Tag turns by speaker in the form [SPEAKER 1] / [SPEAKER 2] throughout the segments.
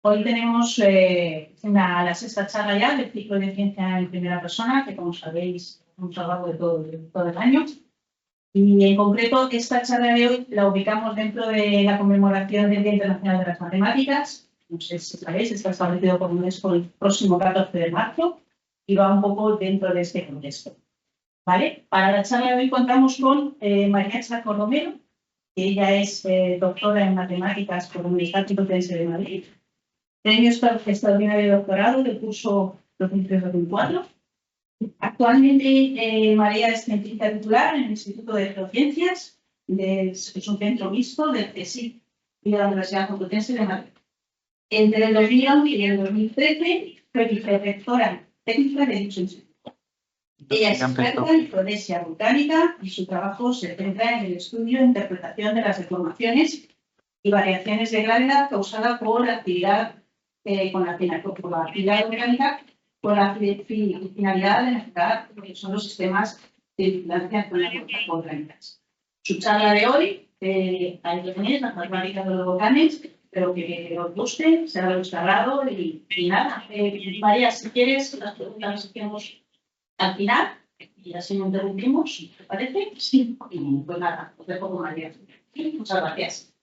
[SPEAKER 1] Hoy tenemos la sexta charla ya del ciclo de ciencia en primera persona, que como sabéis hemos hablado de todo el año. Y en concreto, esta charla de hoy la ubicamos dentro de la conmemoración del Día Internacional de las Matemáticas. No sé si sabéis, está establecido por UNESCO el próximo 14 de marzo y va un poco dentro de este contexto. ¿Vale? Para la charla de hoy contamos con María Chaco Romero, que ella es doctora en matemáticas por la Universidad Complutense de Madrid. Premio extraordinario de doctorado del curso 2003-2004. Actualmente María es científica titular en el Instituto de Geociencias, es un centro mixto del CSIC y de la Universidad Complutense de Madrid. Entre el 2011 y el 2013 fue vicerrectora técnica de dicho instituto. Ella es experta en geodesia volcánica y su trabajo se centra en el estudio e interpretación de las deformaciones y variaciones de gravedad causadas por la actividad con la actividad orgánica, con la finalidad de mejorar lo que son los sistemas de vigilancia con las volcánicas. Su charla de hoy, ahí lo tenéis, las matemáticas de los volcanes, espero que os guste, será de vuestro agrado y nada. María, si quieres, las preguntas las hacemos al final y así no interrumpimos, ¿te parece? Sí. Y pues nada, os dejo con María. Muchas gracias.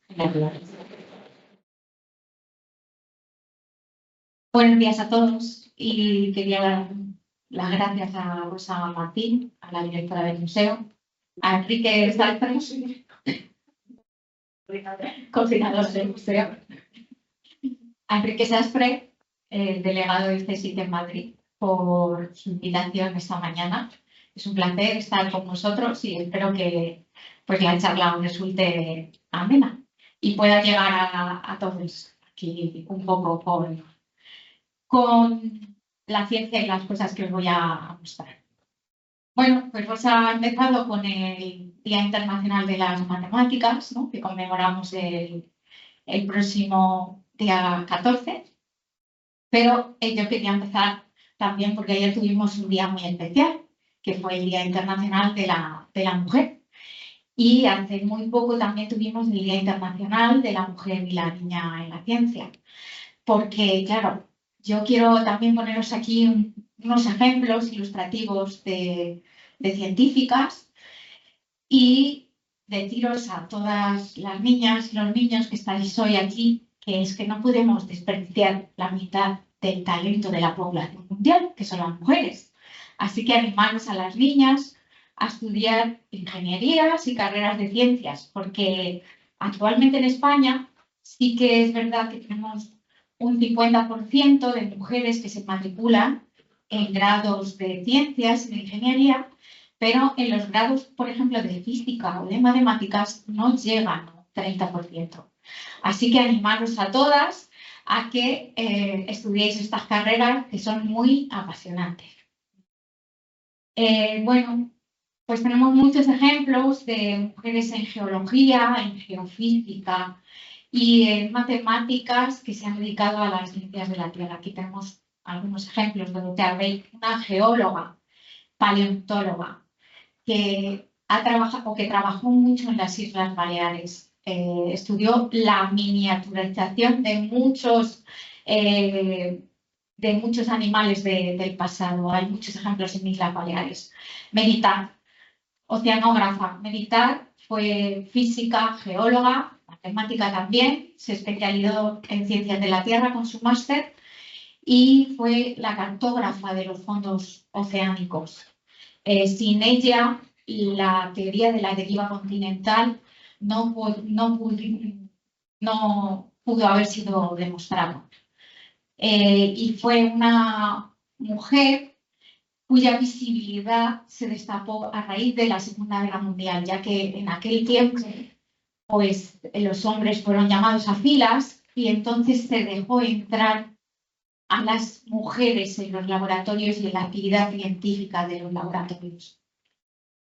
[SPEAKER 2] Buenos días a todos y quería dar las gracias a Rosa Martín, a la directora del museo, a Enrique Salfres, coordinador del museo, a Enrique Salfres, el delegado del CSIC en Madrid, por su invitación esta mañana. Es un placer estar con vosotros y espero que pues, la charla os resulte amena y pueda llegar a todos aquí un poco con la ciencia y las cosas que os voy a mostrar. Bueno, pues Rosa ha empezado con el Día Internacional de las Matemáticas, ¿no? Que conmemoramos el próximo día 14, pero yo quería empezar también porque ayer tuvimos un día muy especial, que fue el Día Internacional de la Mujer. Y hace muy poco también tuvimos el Día Internacional de la Mujer y la Niña en la Ciencia. Porque, claro, yo quiero también poneros aquí unos ejemplos ilustrativos de científicas y deciros a todas las niñas y los niños que estáis hoy aquí que es que no podemos desperdiciar la mitad del talento de la población mundial, que son las mujeres. Así que animaros a las niñas a estudiar ingenierías y carreras de ciencias, porque actualmente en España sí que es verdad que tenemos un 50% de mujeres que se matriculan en grados de ciencias y de ingeniería, pero en los grados, por ejemplo, de física o de matemáticas no llegan al 30%. Así que animaros a todas a que estudiéis estas carreras que son muy apasionantes. Bueno, pues tenemos muchos ejemplos de mujeres en geología, en geofísica y en matemáticas que se han dedicado a las ciencias de la Tierra. Aquí tenemos algunos ejemplos donde habéis una geóloga, paleontóloga, que ha trabajado o que trabajó mucho en las Islas Baleares. Estudió la miniaturización de muchos animales del pasado. Hay muchos ejemplos en Islas Baleares. Meditar, oceanógrafa. Meditar fue física, geóloga, matemática también. Se especializó en ciencias de la Tierra con su máster y fue la cartógrafa de los fondos oceánicos. Sin ella, la teoría de la deriva continental no pudo haber sido demostrado. Y fue una mujer cuya visibilidad se destapó a raíz de la Segunda Guerra Mundial, ya que en aquel tiempo pues, los hombres fueron llamados a filas y entonces se dejó entrar a las mujeres en los laboratorios y en la actividad científica de los laboratorios.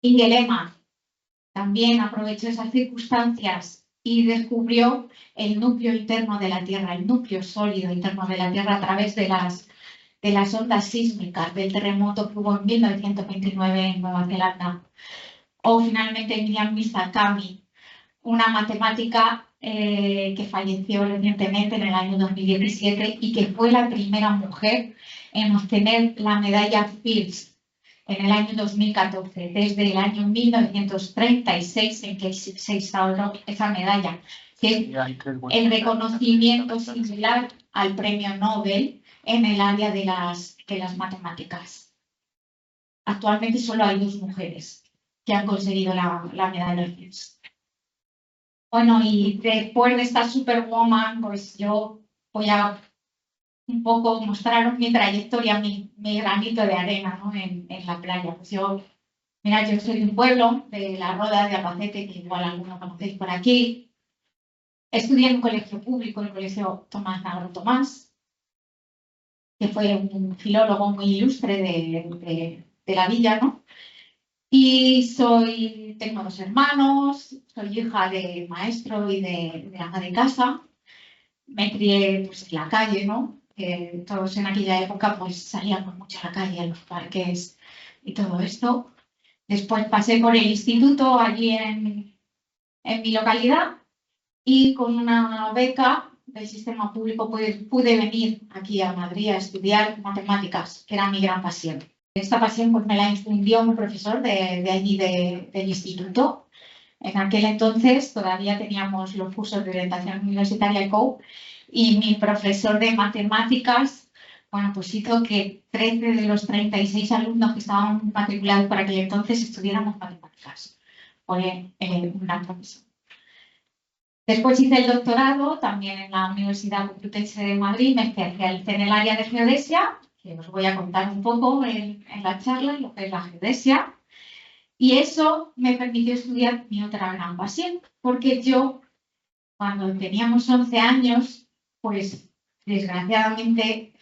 [SPEAKER 2] Inge Lehmann también aprovechó esas circunstancias y descubrió el núcleo interno de la Tierra, el núcleo sólido interno de la Tierra a través de las ondas sísmicas del terremoto que hubo en 1929 en Nueva Zelanda. O finalmente Miriam Mizakami una matemática que falleció recientemente en el año 2017 y que fue la primera mujer en obtener la medalla Fields en el año 2014, desde el año 1936 en que se instauró esa medalla, que es el reconocimiento similar al premio Nobel en el área de las matemáticas. Actualmente solo hay 2 mujeres que han conseguido la medalla Fields. Bueno, y después de esta Superwoman, pues yo voy a un poco mostraros mi trayectoria, mi granito de arena, ¿no? en la playa. Pues yo soy de un pueblo, de la Roda de Albacete, que igual algunos conocéis por aquí. Estudié en un colegio público, el colegio Tomás Nagro Tomás, que fue un filólogo muy ilustre de la villa, ¿no? Y tengo 2 hermanos, soy hija de maestro y de ama de casa. Me crié pues, en la calle, ¿no? Todos en aquella época pues salíamos mucho a la calle, a los parques y todo esto. Después pasé por el instituto allí en mi localidad y con una beca del sistema público pues, pude venir aquí a Madrid a estudiar matemáticas, que era mi gran pasión. Esta pasión pues, me la infundió un profesor de allí del instituto. En aquel entonces todavía teníamos los cursos de orientación universitaria COU y mi profesor de matemáticas, bueno, pues hizo que 13 de los 36 alumnos que estaban matriculados por aquel entonces estudiáramos matemáticas. Fue una profesora. Después hice el doctorado también en la Universidad Complutense de Madrid, me especialicé en el área de geodesia, que os voy a contar un poco en la charla, lo que es la geodesia. Y eso me permitió estudiar mi otra gran pasión, porque yo, cuando teníamos 11 años, pues desgraciadamente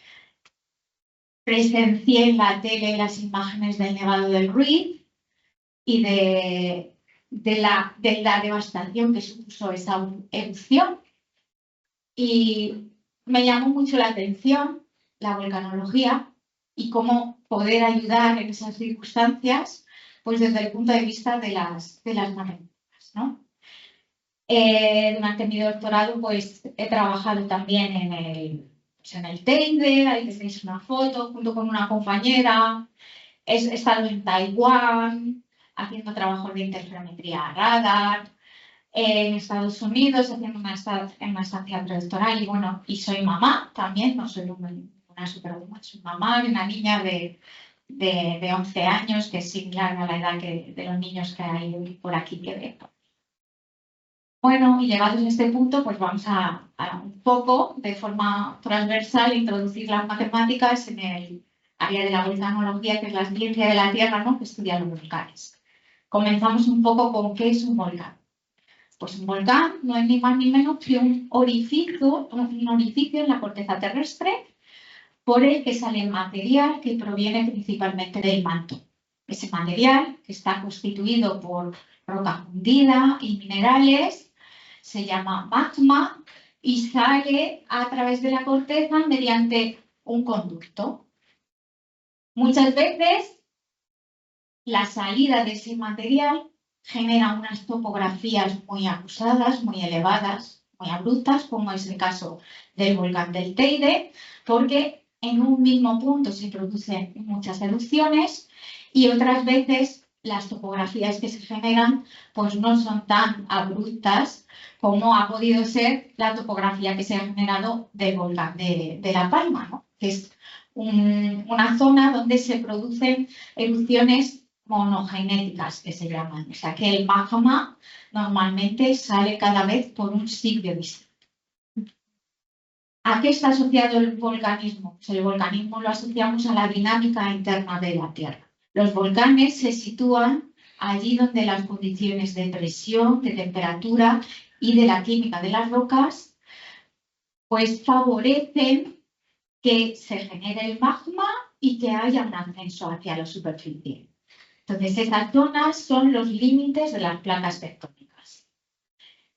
[SPEAKER 2] presencié en la tele las imágenes del Nevado del Ruiz y de la devastación que supuso esa erupción. Y me llamó mucho la atención la volcanología y cómo poder ayudar en esas circunstancias pues desde el punto de vista de las matemáticas, ¿no? Durante mi doctorado, pues he trabajado también en el Teide, ahí tenéis una foto, junto con una compañera. He estado en Taiwán, haciendo trabajos de interferometría radar, en Estados Unidos, haciendo una estancia predoctoral, y bueno, y soy mamá también, no soy una superwoman, soy mamá de una niña de 11 años, que es similar a la edad de los niños que hay por aquí que veo. Bueno, y llegados a este punto, pues vamos a un poco, de forma transversal, introducir las matemáticas en el área de la volcanología, que es la ciencia de la Tierra, ¿no? Que estudia los volcanes. Comenzamos un poco con qué es un volcán. Pues un volcán no es ni más ni menos que un orificio en la corteza terrestre por el que sale material que proviene principalmente del manto. Ese material, que está constituido por roca fundida y minerales, se llama magma y sale a través de la corteza mediante un conducto. Muchas veces la salida de ese material genera unas topografías muy acusadas, muy elevadas, muy abruptas, como es el caso del volcán del Teide, porque en un mismo punto se producen muchas erupciones y otras veces las topografías que se generan pues no son tan abruptas como ha podido ser la topografía que se ha generado del volcán de La Palma, ¿no? Que es una zona donde se producen erupciones monogenéticas, que se llaman. O sea, que el magma normalmente sale cada vez por un sitio distinto. ¿A qué está asociado el volcanismo? Pues el volcanismo lo asociamos a la dinámica interna de la Tierra. Los volcanes se sitúan allí donde las condiciones de presión, de temperatura y de la química de las rocas pues favorecen que se genere el magma y que haya un ascenso hacia la superficie. Entonces, estas zonas son los límites de las placas tectónicas.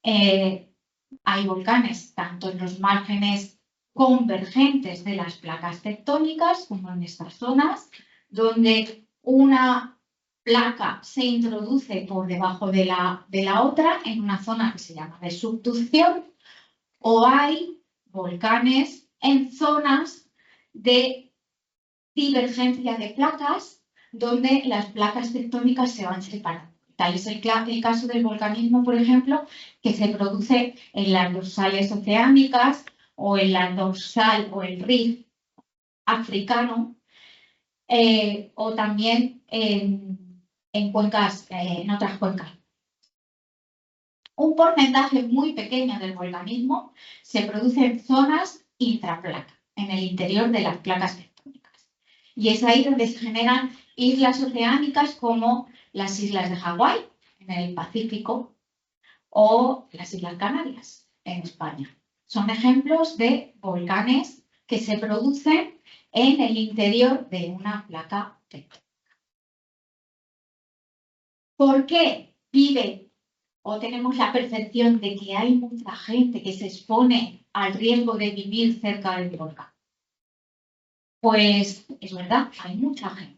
[SPEAKER 2] Hay volcanes tanto en los márgenes convergentes de las placas tectónicas como en estas zonas, donde una placa se introduce por debajo de la otra en una zona que se llama de subducción, o hay volcanes en zonas de divergencia de placas donde las placas tectónicas se van separando. Tal es el caso del volcanismo, por ejemplo, que se produce en las dorsales oceánicas o en la dorsal o el rift africano, o también en cuencas, en otras cuencas. Un porcentaje muy pequeño del volcanismo se produce en zonas intraplaca, en el interior de las placas tectónicas. Y es ahí donde se generan islas oceánicas como las islas de Hawái, en el Pacífico, o las Islas Canarias, en España. Son ejemplos de volcanes que se producen en el interior de una placa tectónica. ¿Por qué vive o tenemos la percepción de que hay mucha gente que se expone al riesgo de vivir cerca del volcán? Pues es verdad, hay mucha gente.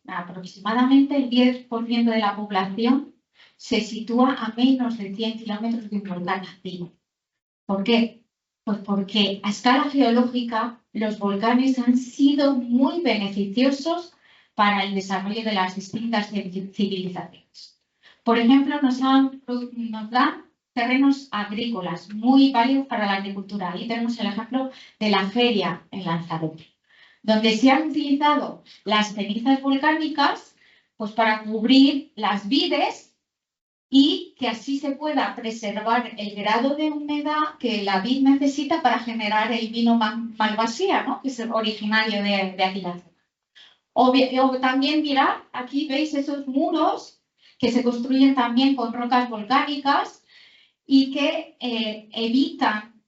[SPEAKER 2] Aproximadamente el 10% de la población se sitúa a menos de 100 kilómetros de un volcán activo. ¿Por qué? Pues porque a escala geológica los volcanes han sido muy beneficiosos para el desarrollo de las distintas civilizaciones. Por ejemplo, nos dan terrenos agrícolas muy válidos para la agricultura. Ahí tenemos el ejemplo de la feria en Lanzarote, donde se han utilizado las cenizas volcánicas pues, para cubrir las vides y que así se pueda preservar el grado de humedad que la vid necesita para generar el vino Malvasía, ¿no? Que es el originario de aquí la zona. O también mirad, aquí veis esos muros que se construyen también con rocas volcánicas y que evitan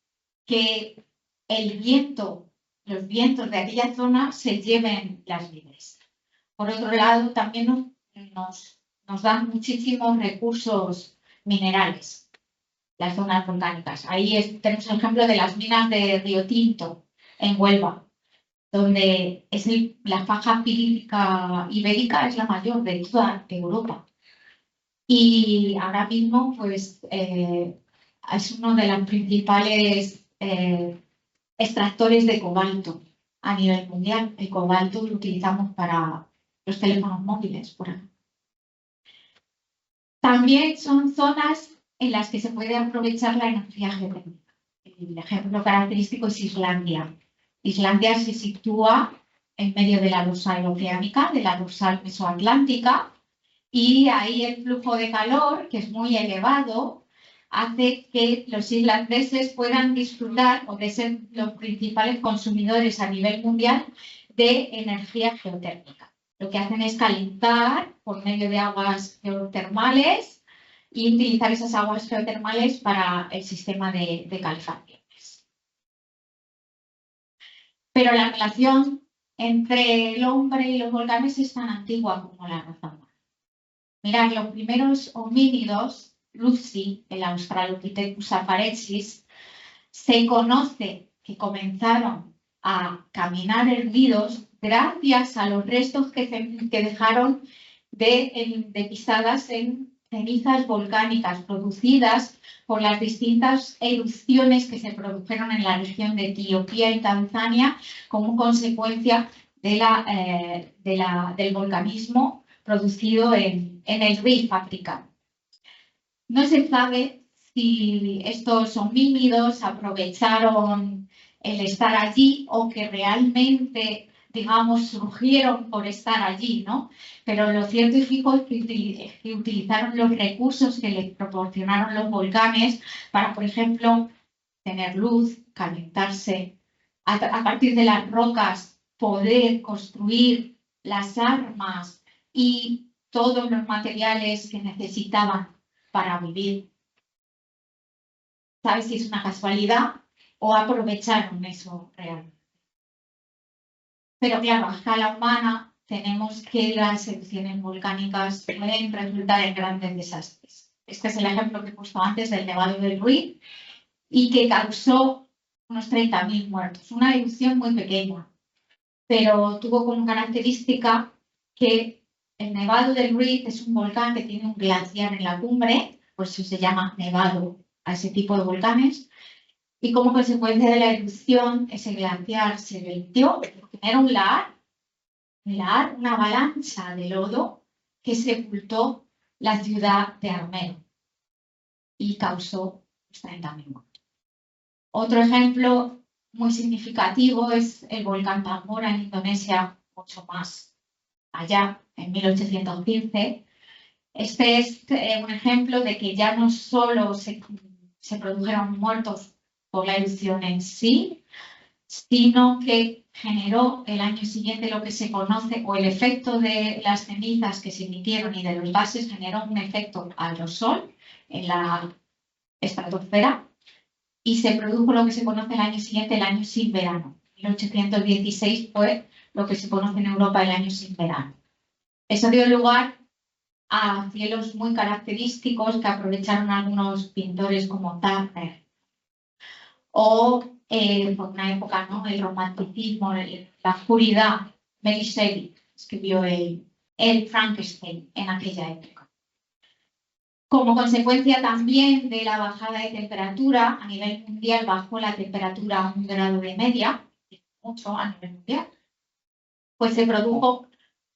[SPEAKER 2] que el viento, los vientos de aquella zona se lleven las vides. Por otro lado, también nos dan muchísimos recursos minerales, las zonas volcánicas. Ahí tenemos el ejemplo de las minas de Río Tinto, en Huelva, donde la faja pirítica ibérica es la mayor de toda Europa. Y ahora mismo, pues, es uno de los principales extractores de cobalto a nivel mundial. El cobalto lo utilizamos para los teléfonos móviles, por ejemplo. También son zonas en las que se puede aprovechar la energía geotérmica. El ejemplo característico es Islandia. Islandia se sitúa en medio de la dorsal oceánica, de la dorsal mesoatlántica, y ahí el flujo de calor, que es muy elevado, hace que los islandeses puedan disfrutar o de ser los principales consumidores a nivel mundial de energía geotérmica. Lo que hacen es calentar por medio de aguas geotermales y utilizar esas aguas geotermales para el sistema de calefacciones. Pero la relación entre el hombre y los volcanes es tan antigua como la raza humana. Mirad, los primeros homínidos, Lucy, el Australopithecus afarensis, se conoce que comenzaron a caminar erguidos gracias a los restos que dejaron de pisadas en cenizas volcánicas producidas por las distintas erupciones que se produjeron en la región de Etiopía y Tanzania como consecuencia del volcanismo producido en el Rift africano. No se sabe si estos homínidos aprovecharon el estar allí o que realmente, digamos, surgieron por estar allí, ¿no? Pero lo cierto y fijo es que utilizaron los recursos que les proporcionaron los volcanes para, por ejemplo, tener luz, calentarse, a partir de las rocas poder construir las armas y todos los materiales que necesitaban para vivir. ¿Sabes si es una casualidad o aprovecharon eso realmente? Pero claro, a escala humana tenemos que las erupciones volcánicas pueden resultar en grandes desastres. Este es el ejemplo que he puesto antes del Nevado del Ruiz y que causó unos 30.000 muertos. Una erupción muy pequeña, pero tuvo como característica que El Nevado del Ruiz es un volcán que tiene un glaciar en la cumbre, por eso se llama nevado a ese tipo de volcanes. Y como consecuencia de la erupción, ese glaciar se vertió, era un lahar, una avalancha de lodo que sepultó la ciudad de Armero y causó 30.000 muertos. Otro ejemplo muy significativo es el volcán Tambora en Indonesia, mucho más allá, en 1815. Este es un ejemplo de que ya no solo se produjeron muertos por la erupción en sí, sino que generó el año siguiente lo que se conoce, o el efecto de las cenizas que se emitieron y de los gases generó un efecto aerosol en la estratosfera y se produjo lo que se conoce el año siguiente, el año sin verano. 1816 fue lo que se conoce en Europa el año sin verano. Eso dio lugar a cielos muy característicos que aprovecharon algunos pintores como Turner. O por una época, ¿no? El romanticismo, la oscuridad. Mary Shelley escribió el Frankenstein en aquella época. Como consecuencia también de la bajada de temperatura, a nivel mundial bajó la temperatura a 1 grado de media, mucho a nivel mundial, pues se produjo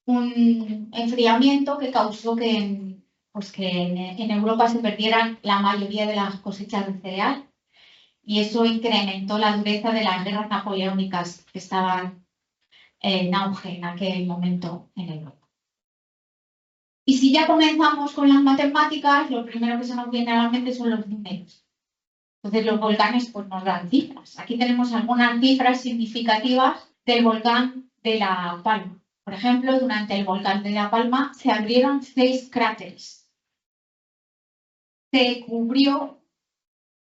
[SPEAKER 2] un enfriamiento que causó que en Europa se perdieran la mayoría de las cosechas de cereal y eso incrementó la dureza de las guerras napoleónicas que estaban en auge en aquel momento en Europa. Y si ya comenzamos con las matemáticas, lo primero que se nos viene a la mente son los números. Entonces los volcanes pues nos dan cifras. Aquí tenemos algunas cifras significativas del volcán de La Palma. Por ejemplo, durante el volcán de La Palma se abrieron 6 cráteres. Se cubrió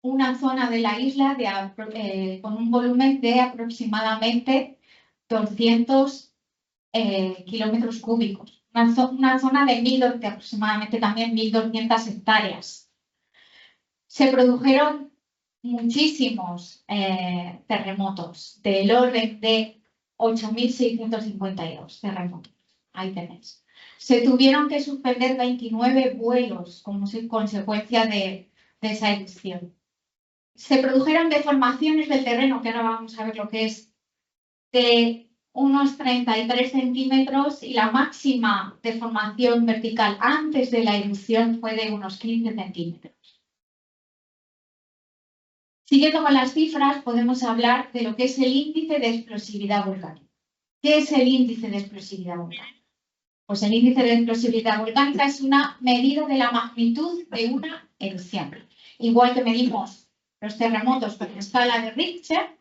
[SPEAKER 2] una zona de la isla con un volumen de aproximadamente 200 kilómetros cúbicos. Una zona de aproximadamente también 1.200 hectáreas. Se produjeron muchísimos terremotos, del orden de 8.652 terremotos. Ahí tenéis. Se tuvieron que suspender 29 vuelos como consecuencia de esa erupción. Se produjeron deformaciones del terreno, que ahora vamos a ver lo que es, de unos 33 centímetros y la máxima deformación vertical antes de la erupción fue de unos 15 centímetros. Siguiendo con las cifras, podemos hablar de lo que es el índice de explosividad volcánica. ¿Qué es el índice de explosividad volcánica? Pues el índice de explosividad volcánica es una medida de la magnitud de una erupción. Igual que medimos los terremotos con la escala de Richter,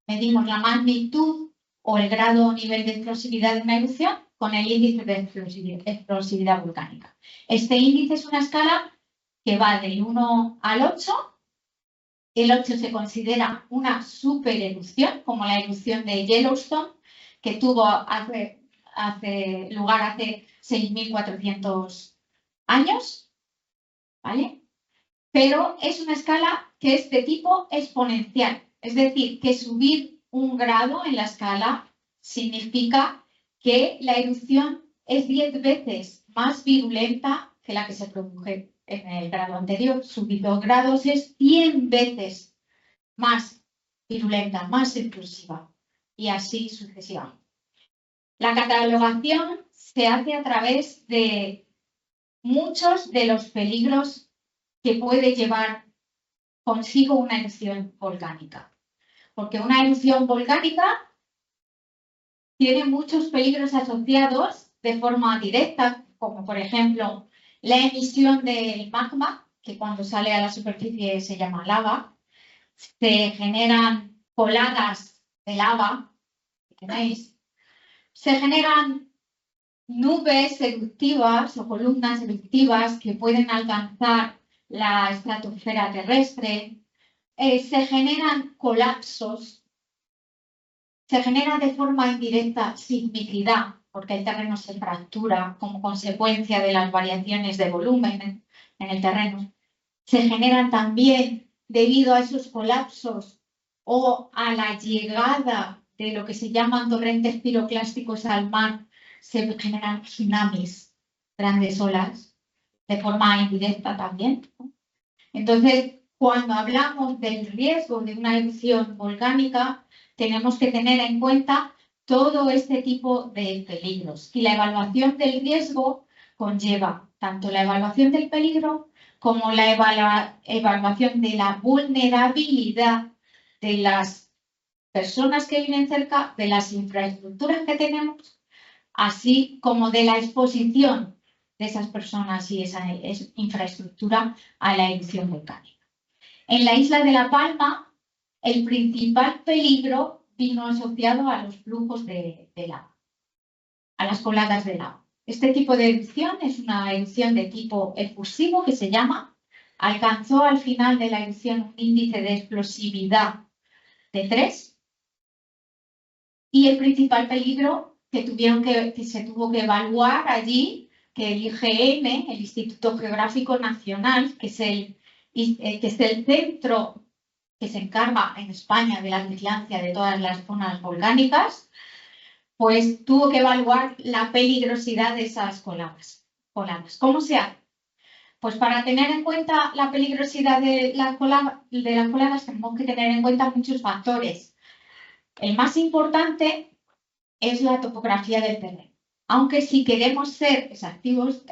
[SPEAKER 2] medimos la magnitud o el grado o nivel de explosividad de una erupción con el índice de explosividad volcánica. Este índice es una escala que va del 1 al 8. El 8 se considera una supererupción, como la erupción de Yellowstone, que tuvo lugar hace 6.400 años, ¿vale? Pero es una escala que es de tipo exponencial, es decir, que subir un grado en la escala significa que la erupción es 10 veces más virulenta que la que se produjo en el grado anterior. Subir 2 grados es 100 veces más virulenta, más explosiva, y así sucesivamente. La catalogación se hace a través de muchos de los peligros que puede llevar consigo una erupción volcánica. Porque una erupción volcánica tiene muchos peligros asociados de forma directa, como por ejemplo la emisión del magma, que cuando sale a la superficie se llama lava. Se generan coladas de lava, ¿veis? Se generan nubes eruptivas o columnas eruptivas que pueden alcanzar la estratosfera terrestre. Se generan colapsos. Se genera de forma indirecta sismicidad, porque el terreno se fractura como consecuencia de las variaciones de volumen en el terreno. Se generan también, debido a esos colapsos o a la llegada de lo que se llaman torrentes piroclásticos al mar, se generan tsunamis grandes olas, de forma indirecta también, ¿no? Entonces, cuando hablamos del riesgo de una erupción volcánica, tenemos que tener en cuenta todo este tipo de peligros. Y la evaluación del riesgo conlleva tanto la evaluación del peligro como la evaluación de la vulnerabilidad de las personas que viven cerca, de las infraestructuras que tenemos, así como de la exposición de esas personas y esa infraestructura a la erupción volcánica. En la isla de La Palma, el principal peligro vino asociado a los flujos de lava, a las coladas de lava. Este tipo de erupción es una erupción de tipo efusivo que se llama. Alcanzó al final de la erupción un índice de explosividad de 3 y el principal peligro que se tuvo que evaluar allí, que el IGN, el Instituto Geográfico Nacional, que es el centro que se encarga en España de la vigilancia de todas las zonas volcánicas, pues tuvo que evaluar la peligrosidad de esas coladas. ¿Cómo se hace? Pues para tener en cuenta la peligrosidad de las coladas tenemos que tener en cuenta muchos factores. El más importante es la topografía del terreno. Aunque si queremos ser exhaustivos,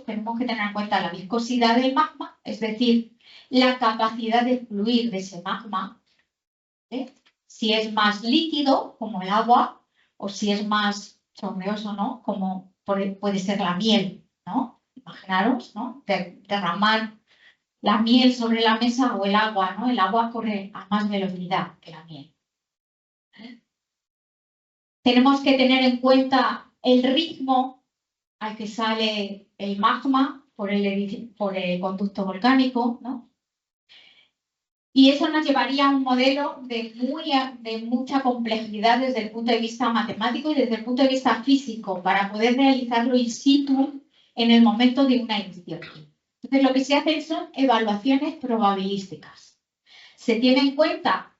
[SPEAKER 2] tenemos que tener en cuenta la viscosidad del magma, es decir, la capacidad de fluir de ese magma, ¿eh? Si es más líquido, como el agua, o si es más chorreoso, ¿no? Como puede ser la miel, ¿no? Imaginaros, ¿no? Derramar la miel sobre la mesa o el agua, ¿no? El agua corre a más velocidad que la miel. Tenemos que tener en cuenta el ritmo al que sale el magma por el conducto volcánico, ¿no? Y eso nos llevaría a un modelo de mucha complejidad desde el punto de vista matemático y desde el punto de vista físico para poder realizarlo in situ en el momento de una erupción. Entonces, lo que se hace son evaluaciones probabilísticas. Se tiene en cuenta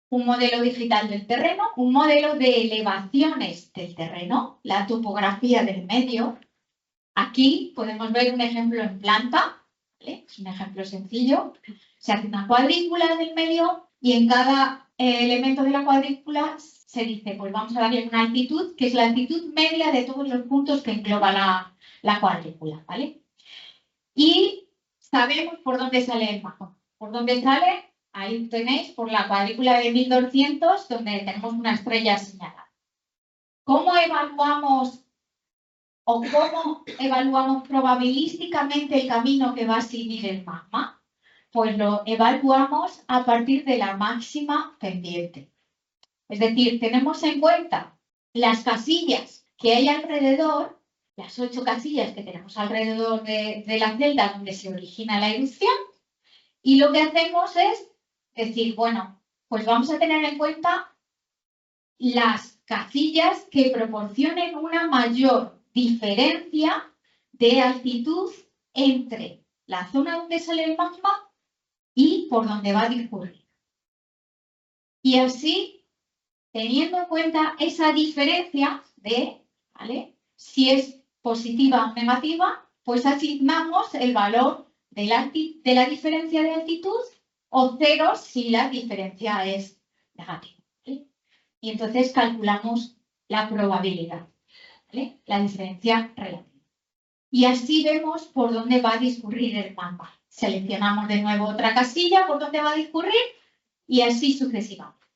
[SPEAKER 2] un modelo digital del terreno, un modelo de elevaciones del terreno, la topografía del medio. Aquí podemos ver un ejemplo en planta, ¿vale? Es un ejemplo sencillo. Se hace una cuadrícula del medio y en cada elemento de la cuadrícula se dice, pues vamos a darle una altitud, que es la altitud media de todos los puntos que engloba la cuadrícula, ¿vale? Y sabemos por dónde sale el magma. ¿Por dónde sale? Ahí tenéis, por la cuadrícula de 1200, donde tenemos una estrella señalada. ¿Cómo evaluamos probabilísticamente el camino que va a seguir el magma? Pues lo evaluamos a partir de la máxima pendiente. Es decir, tenemos en cuenta las casillas que hay alrededor, las 8 casillas que tenemos alrededor de la celda donde se origina la erupción, y lo que hacemos es decir, bueno, pues vamos a tener en cuenta las casillas que proporcionen una mayor diferencia de altitud entre la zona donde sale el magma y por donde va a discurrir. Y así, teniendo en cuenta esa diferencia ¿vale? Si es positiva o negativa, pues asignamos el valor de la diferencia de altitud o 0 si la diferencia es negativa. ¿Vale? Y entonces calculamos la probabilidad, ¿vale? La diferencia relativa. Y así vemos por dónde va a discurrir el magma. Seleccionamos de nuevo otra casilla por dónde va a discurrir y así sucesivamente.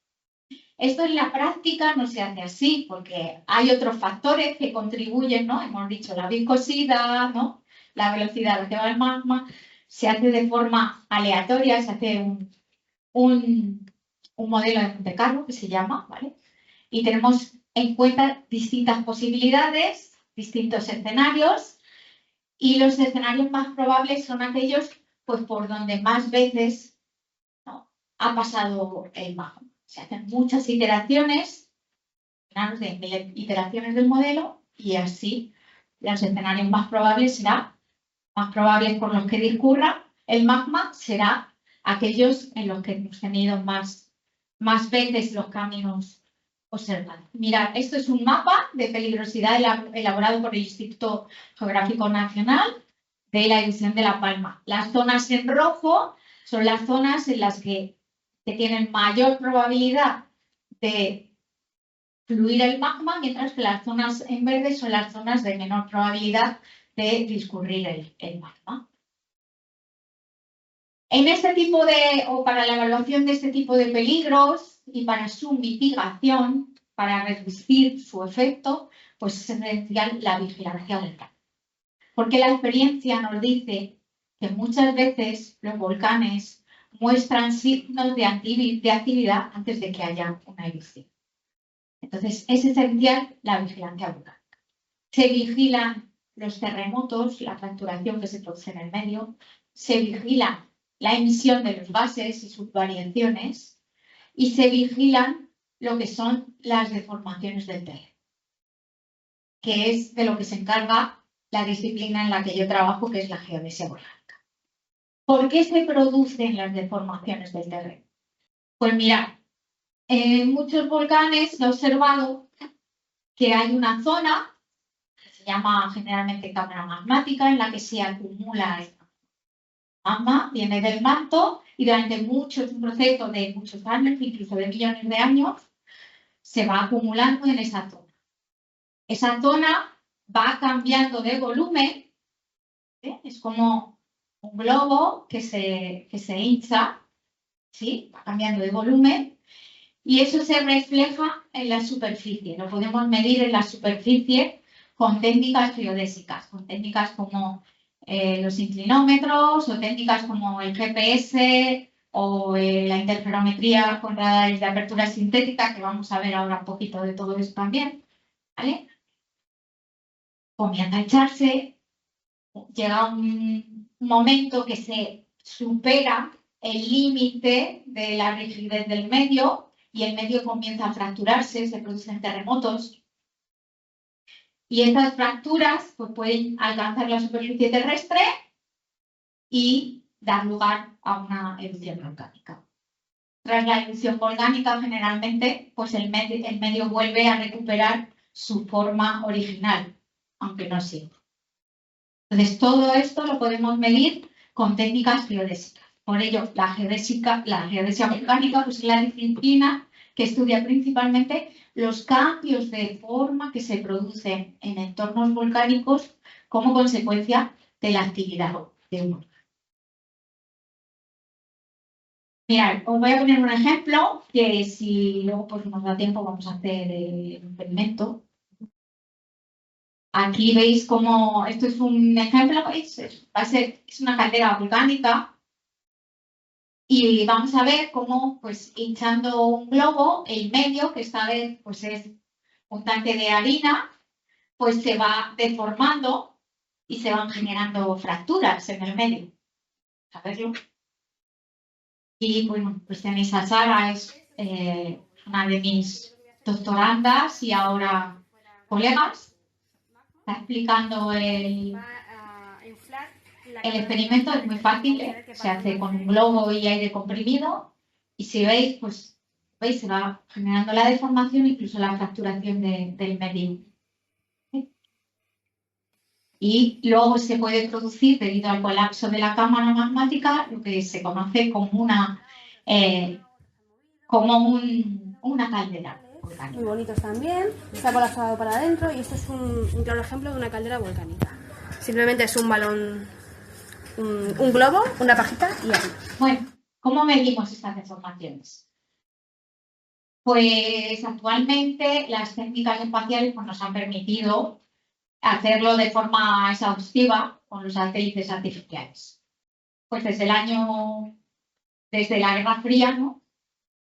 [SPEAKER 2] Esto en la práctica no se hace así porque hay otros factores que contribuyen, ¿no? Hemos dicho la viscosidad, ¿no? La velocidad a la que va el magma. Se hace de forma aleatoria, se hace un modelo de Monte Carlo que se llama, ¿vale? Y tenemos en cuenta distintas posibilidades, distintos escenarios, y los escenarios más probables son aquellos pues, por donde más veces, ¿no?, ha pasado el magma. Se hacen muchas iteraciones, de iteraciones del modelo, y así los escenarios más probables por los que discurra el magma será aquellos en los que hemos tenido más veces los caminos observado. Mirad, esto es un mapa de peligrosidad elaborado por el Instituto Geográfico Nacional de la erupción de La Palma. Las zonas en rojo son las zonas en las que tienen mayor probabilidad de fluir el magma, mientras que las zonas en verde son las zonas de menor probabilidad de discurrir el magma. En este tipo o para la evaluación de este tipo de peligros y para su mitigación, para reducir su efecto, pues es esencial la vigilancia volcánica. Porque la experiencia nos dice que muchas veces los volcanes muestran signos de actividad antes de que haya una erupción. Entonces, es esencial la vigilancia volcánica. Se vigilan los terremotos, la fracturación que se produce en el medio, se vigila la emisión de los gases y sus variaciones, y se vigilan lo que son las deformaciones del terreno, que es de lo que se encarga la disciplina en la que yo trabajo, que es la geodesia volcánica. ¿Por qué se producen las deformaciones del terreno? Pues mirad, en muchos volcanes he observado que hay una zona que se llama generalmente cámara magmática, en la que se acumula el magma, viene del manto y durante un proceso de muchos años, incluso de millones de años, se va acumulando en esa zona. Esa zona va cambiando de volumen, ¿eh? Es como un globo que se hincha, ¿sí? Va cambiando de volumen y eso se refleja en la superficie. Lo podemos medir en la superficie con técnicas geodésicas, con técnicas como los inclinómetros o técnicas como el GPS o la interferometría con radares de apertura sintética, que vamos a ver ahora un poquito de todo eso también, ¿vale? Comienza a echarse, llega un momento que se supera el límite de la rigidez del medio y el medio comienza a fracturarse, se producen terremotos. Y estas fracturas pues, pueden alcanzar la superficie terrestre y dar lugar a una erupción volcánica. Tras la erupción volcánica, generalmente, pues el medio vuelve a recuperar su forma original, aunque no siempre. Entonces, todo esto lo podemos medir con técnicas geodésicas. Por ello, la geodesia volcánica pues, es la disciplina que estudia principalmente los cambios de forma que se producen en entornos volcánicos como consecuencia de la actividad de un volcán. Mirad, os voy a poner un ejemplo que si luego pues, nos da tiempo vamos a hacer el experimento. Aquí veis cómo esto es un ejemplo, ¿veis? Es una caldera volcánica y vamos a ver cómo, pues, hinchando un globo, el medio, que esta vez pues, es un tanque de harina, pues se va deformando y se van generando fracturas en el medio. A verlo. Y bueno, pues tenéis a Sara, es una de mis doctorandas y ahora colegas. Está explicando el experimento, es muy fácil, se hace con un globo y aire comprimido y si veis, pues veis, se va generando la deformación, incluso la fracturación del medio. Y luego se puede producir, debido al colapso de la cámara magmática, lo que se conoce como una caldera.
[SPEAKER 3] Muy bonitos también, está colapsado para adentro y esto es un claro ejemplo de una caldera volcánica. Simplemente es un balón, un globo, una pajita y así.
[SPEAKER 2] Bueno, ¿cómo medimos estas deformaciones? Pues actualmente las técnicas espaciales pues, nos han permitido hacerlo de forma exhaustiva con los satélites artificiales. Pues desde la Guerra Fría, ¿no?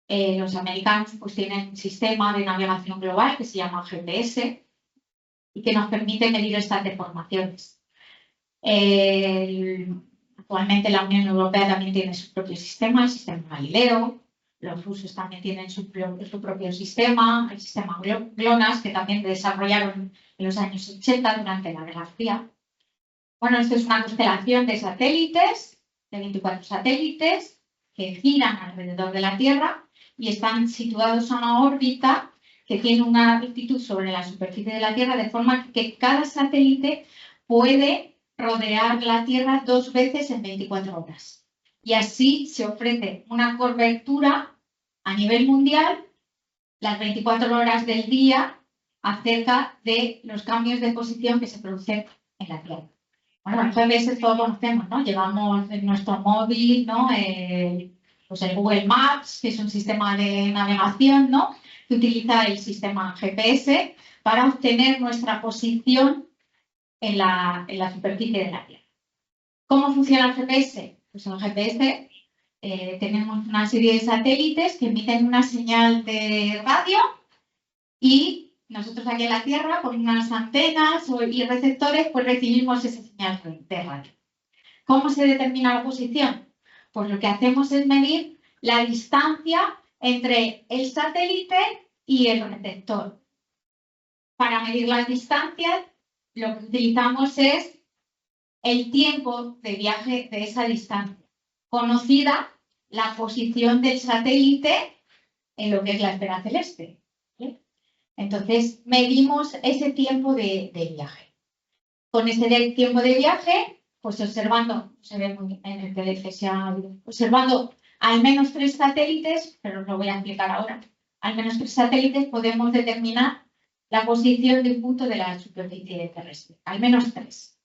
[SPEAKER 2] Los americanos pues, tienen un sistema de navegación global que se llama GPS y que nos permite medir estas deformaciones. Actualmente la Unión Europea también tiene su propio sistema, el sistema Galileo. Los rusos también tienen su propio sistema, el sistema GLONASS, que también desarrollaron en los años 80 durante la Guerra Fría. Bueno, esto es una constelación de satélites, de 24 satélites, que giran alrededor de la Tierra y están situados a una órbita que tiene una altitud sobre la superficie de la Tierra, de forma que cada satélite puede rodear la Tierra 2 veces en 24 horas. Y así se ofrece una cobertura a nivel mundial las 24 horas del día acerca de los cambios de posición que se producen en la Tierra. Bueno, el GPS todos conocemos, ¿no? Llevamos en nuestro móvil, ¿no? Pues el Google Maps, que es un sistema de navegación, ¿no? Que utiliza el sistema GPS para obtener nuestra posición en la superficie de la Tierra. ¿Cómo funciona el GPS? Pues en el GPS tenemos una serie de satélites que emiten una señal de radio y nosotros aquí en la Tierra, con unas antenas y receptores, pues recibimos esa señal de radio. ¿Cómo se determina la posición? Pues lo que hacemos es medir la distancia entre el satélite y el receptor. Para medir las distancias, lo que utilizamos es el tiempo de viaje de esa distancia, conocida la posición del satélite en lo que es la esfera celeste. ¿Sí? Entonces, medimos ese tiempo de viaje. Con ese tiempo de viaje, pues observando, se ve muy en el PDF, observando al menos 3 satélites, pero os lo voy a explicar ahora, al menos 3 satélites podemos determinar la posición de un punto de la superficie terrestre, al menos 3.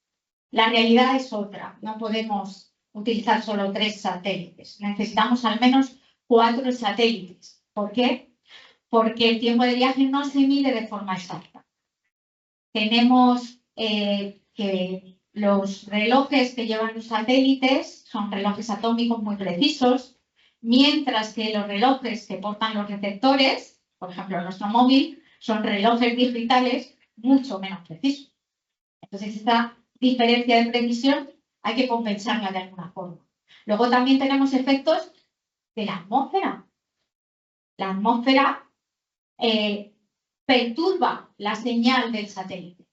[SPEAKER 2] La realidad es otra, no podemos utilizar solo 3 satélites, necesitamos al menos 4 satélites. ¿Por qué? Porque el tiempo de viaje no se mide de forma exacta. Tenemos que los relojes que llevan los satélites son relojes atómicos muy precisos, mientras que los relojes que portan los receptores, por ejemplo nuestro móvil, son relojes digitales mucho menos precisos. Entonces, esta diferencia de precisión hay que compensarla de alguna forma. Luego también tenemos efectos de la atmósfera. La atmósfera perturba la señal del satélite.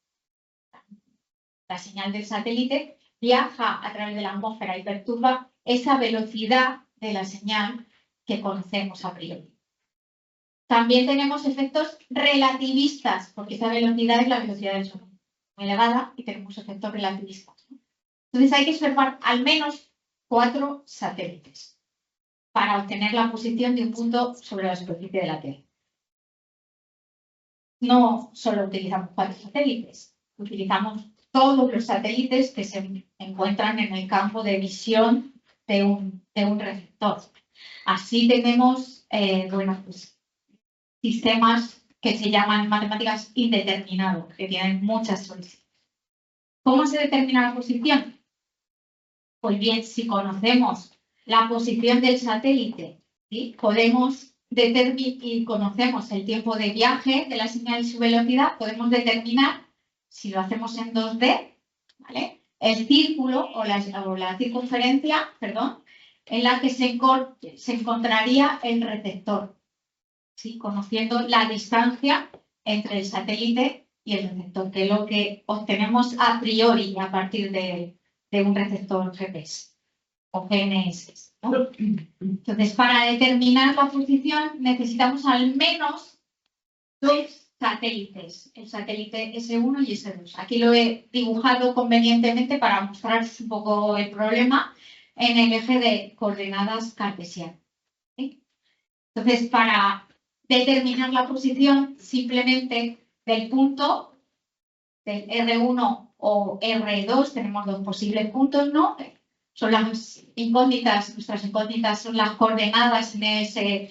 [SPEAKER 2] La señal del satélite viaja a través de la atmósfera y perturba esa velocidad de la señal que conocemos a priori. También tenemos efectos relativistas, porque esa velocidad es la velocidad del sonido muy elevada y tenemos efectos relativistas. Entonces hay que observar al menos 4 satélites para obtener la posición de un punto sobre la superficie de la Tierra. No solo utilizamos 4 satélites, utilizamos todos los satélites que se encuentran en el campo de visión de un receptor. Así tenemos pues, sistemas que se llaman matemáticas indeterminados, que tienen muchas soluciones. ¿Cómo se determina la posición? Pues bien, si conocemos la posición del satélite, ¿sí? Podemos determinar y conocemos el tiempo de viaje de la señal y su velocidad, podemos determinar, si lo hacemos en 2D, ¿vale? El círculo o la circunferencia, perdón, en la que se encontraría el receptor, ¿sí? Conociendo la distancia entre el satélite y el receptor, que es lo que obtenemos a priori a partir de un receptor GPS o GNSS, ¿no? Entonces, para determinar la posición necesitamos al menos 2 satélites, el satélite S1 y S2. Aquí lo he dibujado convenientemente para mostraros un poco el problema en el eje de coordenadas cartesiano, ¿sí? Entonces, para determinar la posición simplemente del punto del R1 o R2, tenemos 2 posibles puntos, ¿no? Son las incógnitas, nuestras incógnitas son las coordenadas en ese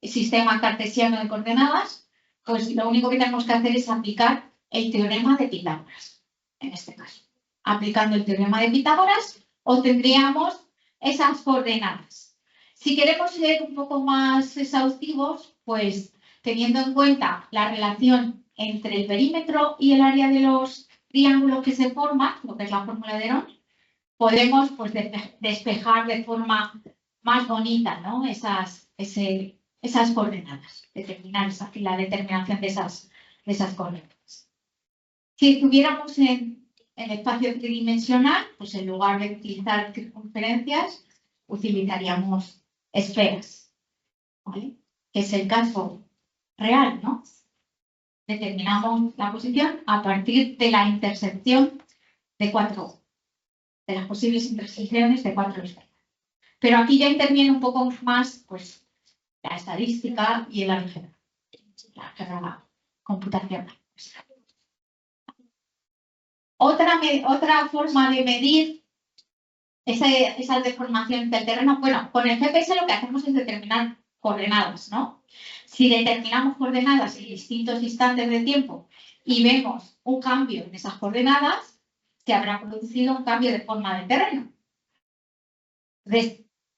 [SPEAKER 2] sistema cartesiano de coordenadas, pues lo único que tenemos que hacer es aplicar el teorema de Pitágoras, en este caso. Aplicando el teorema de Pitágoras, obtendríamos esas coordenadas. Si queremos ser un poco más exhaustivos, pues teniendo en cuenta la relación entre el perímetro y el área de los triángulos que se forman, lo que es la fórmula de Herón, podemos pues, despejar de forma más bonita, ¿no? esas coordenadas, determinar la determinación de esas coordenadas. Si estuviéramos en espacio tridimensional, pues en lugar de utilizar circunferencias, utilizaríamos esferas, ¿vale? Que es el caso real, ¿no? Determinamos la posición a partir de la intersección de las posibles intersecciones de 4 esferas. Pero aquí ya interviene un poco más, pues, la estadística y el álgebra, la álgebra computacional. Otra forma de medir esa deformación del terreno, bueno, con el GPS lo que hacemos es determinar coordenadas, ¿no? Si determinamos coordenadas en distintos instantes de tiempo y vemos un cambio en esas coordenadas, se habrá producido un cambio de forma del terreno.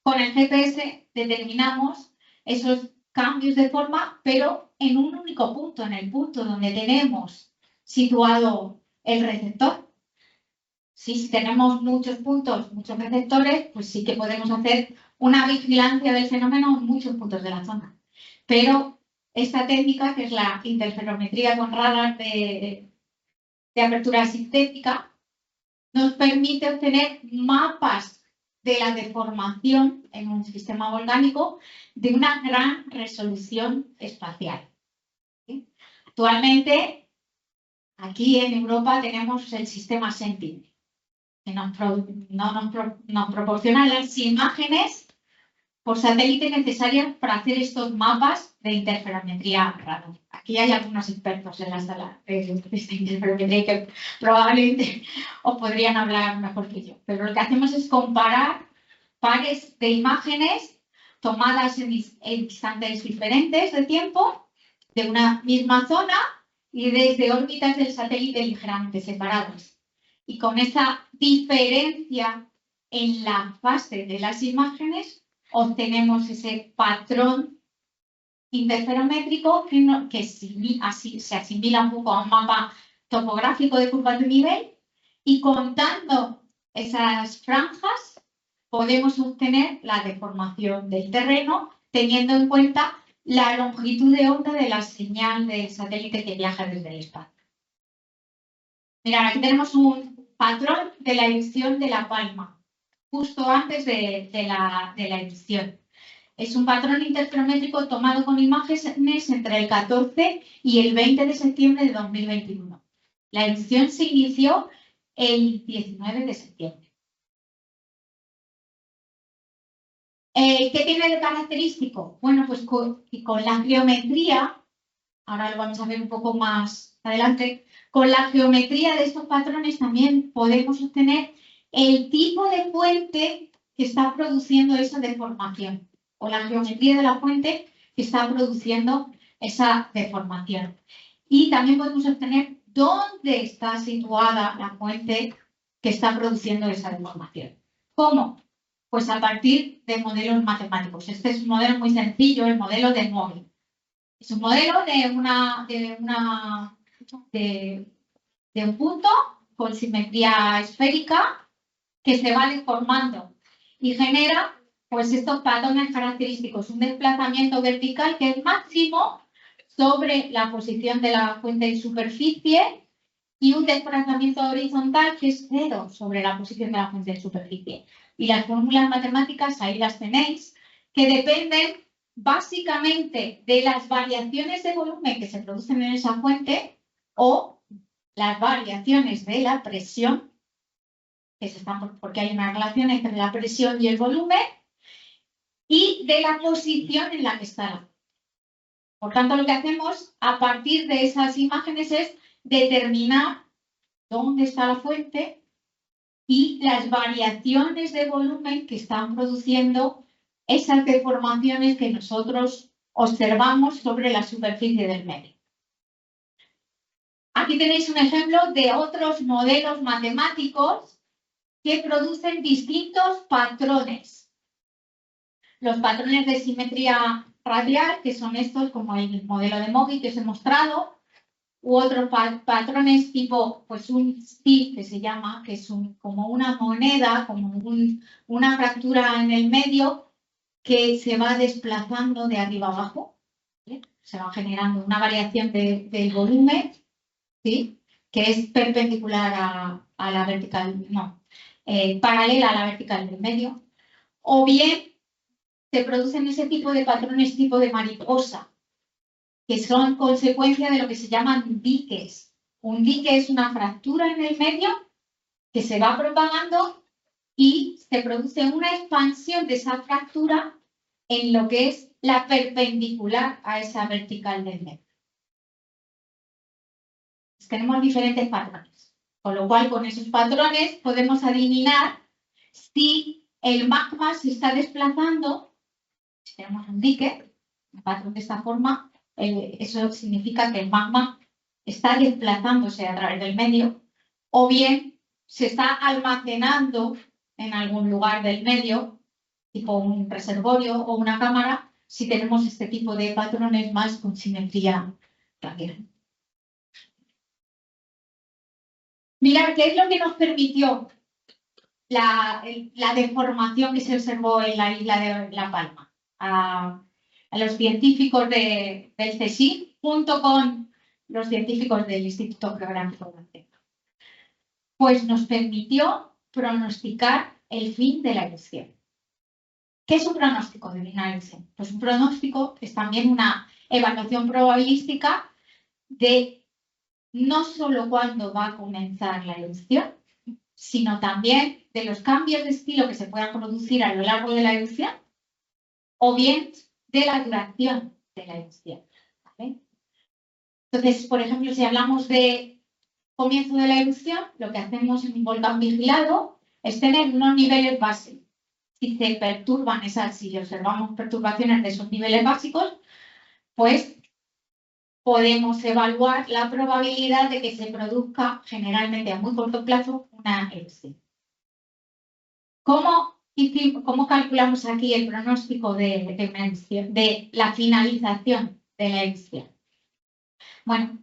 [SPEAKER 2] Con el GPS determinamos esos cambios de forma, pero en un único punto, en el punto donde tenemos situado el receptor. Si tenemos muchos puntos, muchos receptores, pues sí que podemos hacer una vigilancia del fenómeno en muchos puntos de la zona. Pero esta técnica, que es la interferometría con radar de apertura sintética, nos permite obtener mapas de la deformación en un sistema volcánico de una gran resolución espacial. ¿Sí? Actualmente, aquí en Europa tenemos el sistema Sentinel, que nos proporciona las imágenes por satélite necesarias para hacer estos mapas de interferometría radar. Aquí hay algunos expertos en la sala de esta interferometría que probablemente os podrían hablar mejor que yo. Pero lo que hacemos es comparar pares de imágenes tomadas en instantes diferentes de tiempo de una misma zona y desde órbitas del satélite ligeramente separadas. Y con esa diferencia en la fase de las imágenes obtenemos ese patrón interferométrico que así se asimila un poco a un mapa topográfico de curvas de nivel, y contando esas franjas podemos obtener la deformación del terreno teniendo en cuenta la longitud de onda de la señal del satélite que viaja desde el espacio. Mirad, aquí tenemos un patrón de la erupción de La Palma, justo antes de la erupción. Es un patrón interferométrico tomado con imágenes entre el 14 y el 20 de septiembre de 2021. La erupción se inició el 19 de septiembre. ¿Qué tiene de característico? Bueno, pues con la geometría, ahora lo vamos a ver un poco más adelante, con la geometría de estos patrones también podemos obtener el tipo de fuente que está produciendo esa deformación, o la geometría de la fuente que está produciendo esa deformación. Y también podemos obtener dónde está situada la fuente que está produciendo esa deformación. ¿Cómo? Pues a partir de modelos matemáticos. Este es un modelo muy sencillo, el modelo de Mogi. Es un modelo de un punto con simetría esférica que se va deformando y genera pues estos patrones característicos, un desplazamiento vertical que es máximo sobre la posición de la fuente en superficie y un desplazamiento horizontal que es cero sobre la posición de la fuente en superficie. Y las fórmulas matemáticas ahí las tenéis, que dependen básicamente de las variaciones de volumen que se producen en esa fuente o las variaciones de la presión, porque hay una relación entre la presión y el volumen, y de la posición en la que está la fuente. Por tanto, lo que hacemos a partir de esas imágenes es determinar dónde está la fuente y las variaciones de volumen que están produciendo esas deformaciones que nosotros observamos sobre la superficie del medio. Aquí tenéis un ejemplo de otros modelos matemáticos que producen distintos patrones. Los patrones de simetría radial, que son estos, como el modelo de Mogi que os he mostrado, u otros patrones tipo, pues un STI, que se llama, que es como una moneda, como una fractura en el medio que se va desplazando de arriba abajo, ¿sí? Se va generando una variación del volumen, ¿sí? Que es perpendicular a la vertical, paralela a la vertical del medio. O bien se producen ese tipo de patrones tipo de mariposa, que son consecuencia de lo que se llaman diques. Un dique es una fractura en el medio que se va propagando y se produce una expansión de esa fractura en lo que es la perpendicular a esa vertical del medio. Tenemos diferentes patrones, con lo cual con esos patrones podemos adivinar si el magma se está desplazando. Si tenemos un dique, un patrón de esta forma, eso significa que el magma está desplazándose a través del medio, o bien se está almacenando en algún lugar del medio, tipo un reservorio o una cámara, si tenemos este tipo de patrones más con simetría radial. Mirad, ¿qué es lo que nos permitió la deformación que se observó en la isla de La Palma? A los científicos del CSIC, junto con los científicos del Instituto Geográfico de Antena. Pues nos permitió pronosticar el fin de la erupción. ¿Qué es un pronóstico de una erupción? Pues un pronóstico es también una evaluación probabilística de no solo cuándo va a comenzar la erupción, sino también de los cambios de estilo que se puedan producir a lo largo de la erupción, o bien de la duración de la erupción. ¿Vale? Entonces, por ejemplo, si hablamos de comienzo de la erupción, lo que hacemos en un volcán vigilado es tener unos niveles básicos. Si se perturban si observamos perturbaciones de esos niveles básicos, pues podemos evaluar la probabilidad de que se produzca generalmente a muy corto plazo una erupción. ¿Cómo calculamos aquí el pronóstico de la finalización de la erupción? Bueno,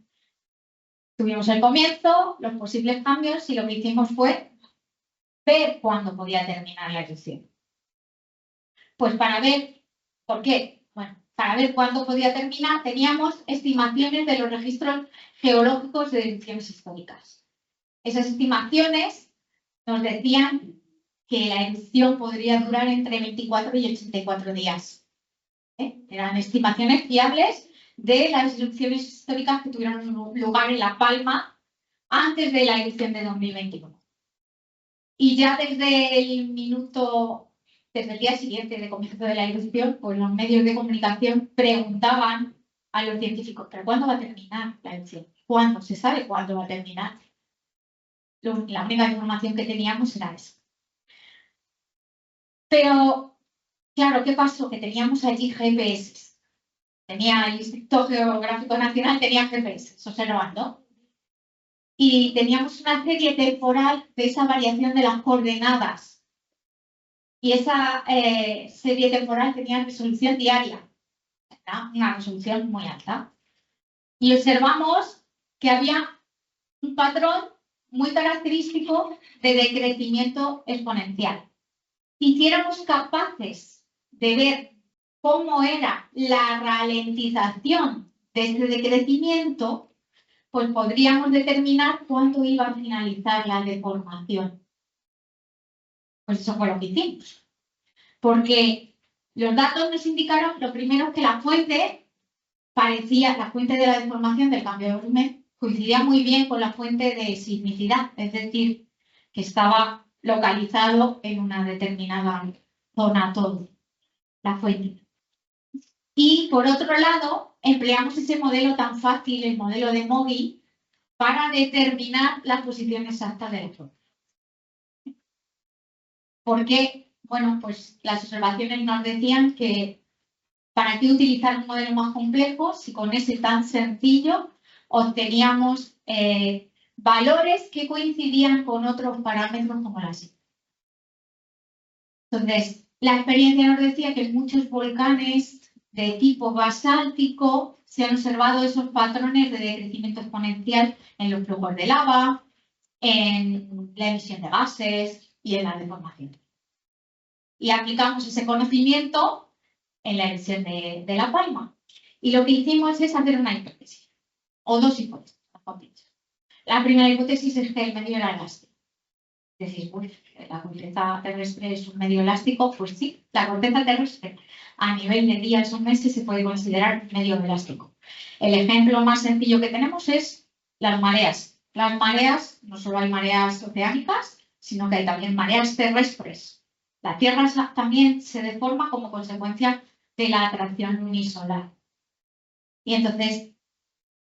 [SPEAKER 2] tuvimos el comienzo, los posibles cambios y lo que hicimos fue ver cuándo podía terminar la erupción. Pues para ver, ¿por qué? Bueno, para ver cuándo podía terminar, teníamos estimaciones de los registros geológicos de erupciones históricas. Esas estimaciones nos decían que la erupción podría durar entre 24 y 84 días. Eran estimaciones fiables de las erupciones históricas que tuvieron lugar en La Palma antes de la erupción de 2021. Y ya desde el día siguiente de comienzo de la erupción, pues los medios de comunicación preguntaban a los científicos, ¿pero cuándo va a terminar la erupción? ¿Cuándo? ¿Se sabe cuándo va a terminar? La única información que teníamos era esa. Pero, claro, ¿qué pasó? Que teníamos allí GPS. El Instituto Geográfico Nacional tenía GPS observando. Y teníamos una serie temporal de esa variación de las coordenadas. Y esa serie temporal tenía resolución diaria, ¿verdad? Una resolución muy alta. Y observamos que había un patrón muy característico de decrecimiento exponencial. Si hiciéramos capaces de ver cómo era la ralentización de ese decrecimiento, pues podríamos determinar cuándo iba a finalizar la deformación. Pues eso fue lo que hicimos. Porque los datos nos indicaron, lo primero, que la fuente de la deformación del cambio de volumen coincidía muy bien con la fuente de sismicidad, es decir, que estaba localizado en una determinada zona todo, la fuente. Y por otro lado, empleamos ese modelo tan fácil, el modelo de MOGI, para determinar la posición exacta del electrón. Porque, bueno, pues las observaciones nos decían que ¿para qué utilizar un modelo más complejo si con ese tan sencillo obteníamos valores que coincidían con otros parámetros como la SIC? Entonces, la experiencia nos decía que en muchos volcanes de tipo basáltico se han observado esos patrones de decrecimiento exponencial en los flujos de lava, en la emisión de gases y en la deformación. Y aplicamos ese conocimiento en la erupción de La Palma. Y lo que hicimos es hacer una hipótesis, o dos hipótesis, mejor dicho. La primera hipótesis es que el medio era elástico. Es decir, la corteza terrestre es un medio elástico, pues sí, la corteza terrestre a nivel de días o meses se puede considerar medio elástico. El ejemplo más sencillo que tenemos es las mareas. Las mareas, no solo hay mareas oceánicas, sino que hay también mareas terrestres. La Tierra también se deforma como consecuencia de la atracción unisolar. Y entonces,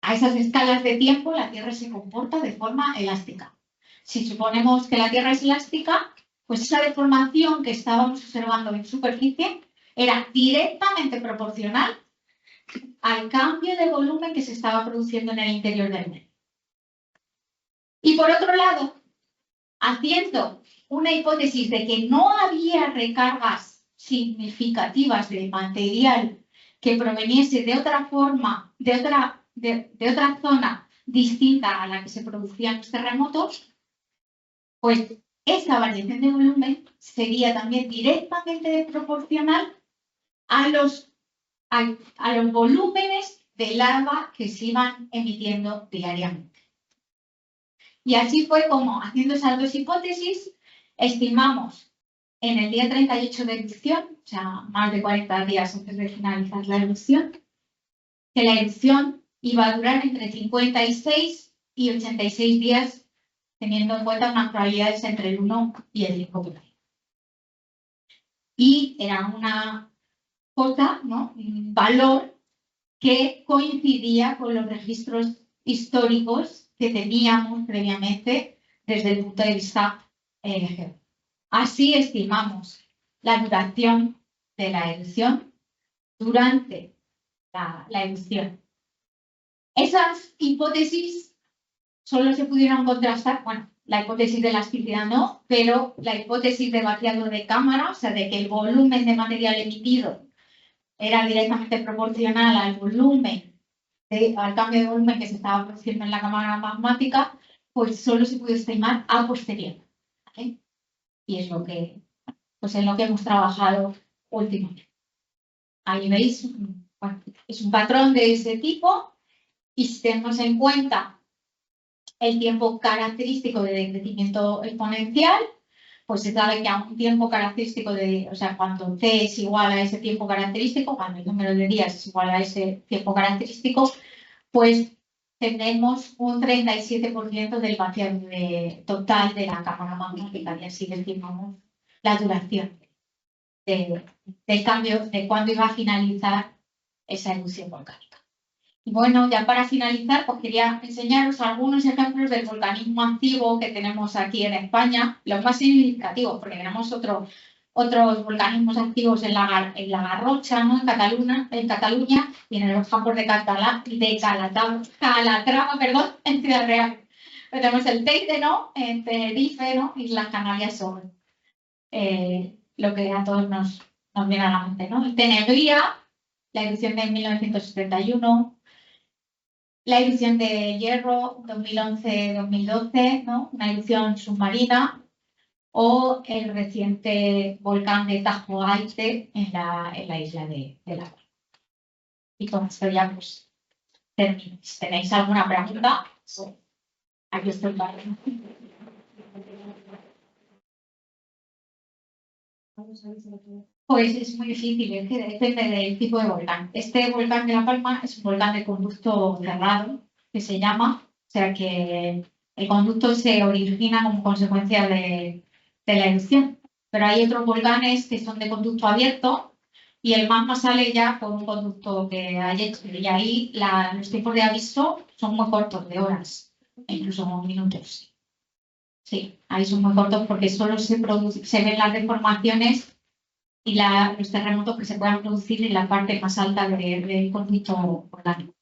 [SPEAKER 2] a esas escalas de tiempo, la Tierra se comporta de forma elástica. Si suponemos que la Tierra es elástica, pues esa deformación que estábamos observando en superficie era directamente proporcional al cambio de volumen que se estaba produciendo en el interior del medio. Y por otro lado, haciendo una hipótesis de que no había recargas significativas de material que proveniese de otra forma, de otra zona distinta a la que se producían los terremotos, pues esa variación de volumen sería también directamente proporcional a los volúmenes de lava que se iban emitiendo diariamente. Y así fue como, haciendo esas dos hipótesis, estimamos en el día 38 de erupción, o sea, más de 40 días antes de finalizar la erupción, que la erupción iba a durar entre 56 y 86 días, teniendo en cuenta unas probabilidades entre el 1 y el 5%. Y era una cosa, ¿no?, un valor que coincidía con los registros históricos que teníamos previamente desde el punto de vista geológico. Así estimamos la duración de la erupción durante la erupción. Esas hipótesis solo se pudieron contrastar, bueno, la hipótesis de elasticidad no, pero la hipótesis de vaciado de cámara, o sea, de que el volumen de material emitido era directamente proporcional al volumen, al cambio de volumen que se estaba produciendo en la cámara magmática, pues solo se pudo estimar a posteriori, ¿vale? Y es lo que, pues en lo que hemos trabajado últimamente. Ahí veis, bueno, es un patrón de ese tipo, y si tenemos en cuenta el tiempo característico de decrecimiento exponencial, pues se sabe que a un tiempo característico o sea, cuando t es igual a ese tiempo característico, cuando el número de días es igual a ese tiempo característico, pues tendremos un 37% del vaciado total de la cámara magmática, y así estimamos la duración del cambio, de cuándo iba a finalizar esa erupción volcánica. Y bueno, ya para finalizar, pues quería enseñaros algunos ejemplos del volcanismo activo que tenemos aquí en España, los más significativos, porque tenemos otros volcanismos activos en la Garrocha, ¿no?, en Cataluña, y en los campos de Calatrava, en Ciudad Real. Pero tenemos el Teide, ¿no?, en Tenerife, ¿no?, y las Canarias son lo que a todos nos viene a la mente, ¿no? El Tenebría, la erupción de 1971, la erupción de Hierro, 2011-2012, ¿no?, una erupción submarina, o el reciente volcán de Tajo Aite en la isla de La Palma. Y con esto ya pues termino. Si tenéis alguna pregunta, pues, aquí estoy para. Pues es muy difícil, es que depende del tipo de volcán. Este volcán de La Palma es un volcán de conducto cerrado, que se llama, o sea que el conducto se origina como consecuencia de la erupción. Pero hay otros volcanes que son de conducto abierto y el magma sale ya por un conducto que hay hecho. Y ahí los tiempos de aviso son muy cortos, de horas, incluso minutos. Sí, ahí son muy cortos porque solo se ven las deformaciones y los terremotos que se puedan producir en la parte más alta del conducto volcánico.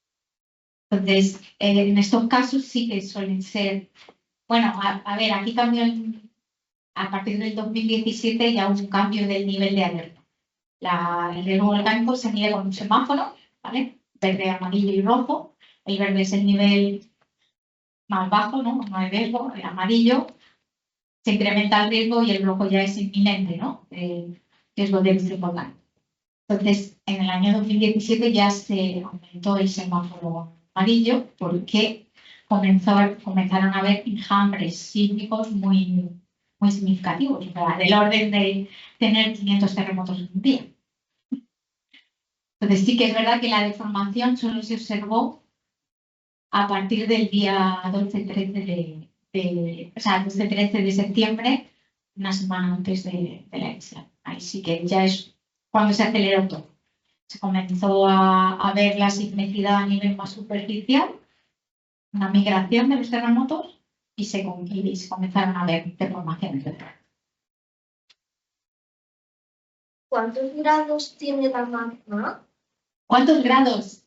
[SPEAKER 2] Entonces, en estos casos sí que suelen ser. Bueno, a ver, aquí cambió a partir del 2017 ya hubo un cambio del nivel de alerta. El riesgo volcánico se mide con un semáforo, ¿vale? Verde, amarillo y rojo. El verde es el nivel más bajo, ¿no? No hay riesgo. El amarillo se incrementa el riesgo y el rojo ya es inminente, ¿no? Riesgo de erupción volcánica. Entonces, en el año 2017 ya se aumentó el semáforo amarillo porque comenzaron a haber enjambres sísmicos muy significativos, o sea, del orden de tener 500 terremotos en un día. Entonces sí que es verdad que la deformación solo se observó a partir del día 12-13 o sea, 12-13 de septiembre, una semana antes de la elección. Ahí sí que ya es cuando se aceleró todo. Se comenzó a ver la sismicidad a nivel más superficial, una migración de los terremotos y se comenzaron a ver deformaciones del terreno.
[SPEAKER 4] ¿Cuántos grados tiene la magma?
[SPEAKER 2] ¿Cuántos grados?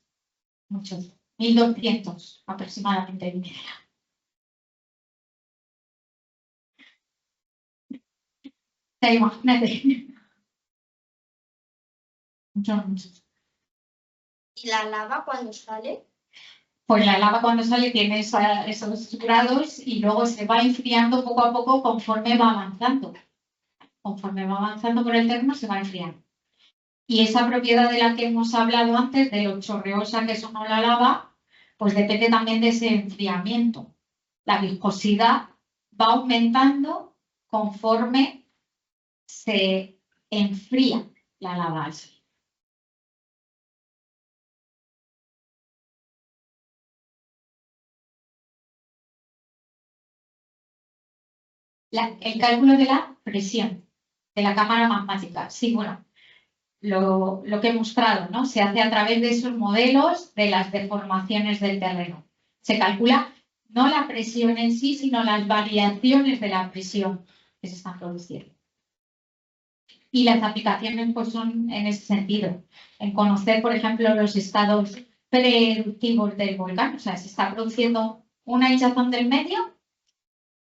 [SPEAKER 2] Muchos. 1200 aproximadamente en Minera. O sea, imagínate. Muchos.
[SPEAKER 4] ¿Y la lava cuando sale?
[SPEAKER 2] Pues la lava cuando sale tiene esos grados y luego se va enfriando poco a poco conforme va avanzando. Conforme va avanzando por el terreno se va enfriando. Y esa propiedad de la que hemos hablado antes, de lo chorreosa que es o no la lava, pues depende también de ese enfriamiento. La viscosidad va aumentando conforme se enfría la lava al sol. El cálculo de la presión de la cámara magmática. Sí, bueno, lo que he mostrado, ¿no? Se hace a través de esos modelos de las deformaciones del terreno. Se calcula no la presión en sí, sino las variaciones de la presión que se están produciendo. Y las aplicaciones pues, son en ese sentido, en conocer, por ejemplo, los estados preeruptivos del volcán. O sea, se está produciendo una hinchazón del medio,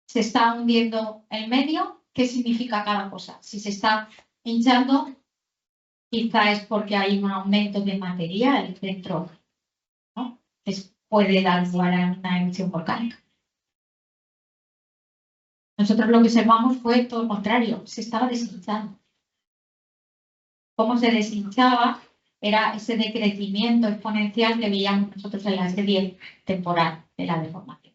[SPEAKER 2] se está hundiendo el medio, ¿qué significa cada cosa? Si se está hinchando, quizá es porque hay un aumento de material dentro, ¿no? Que puede dar lugar a una erupción volcánica. Nosotros lo que observamos fue todo lo contrario, se estaba deshinchando. Cómo se deshinchaba era ese decrecimiento exponencial que veíamos nosotros en la serie temporal de la deformación.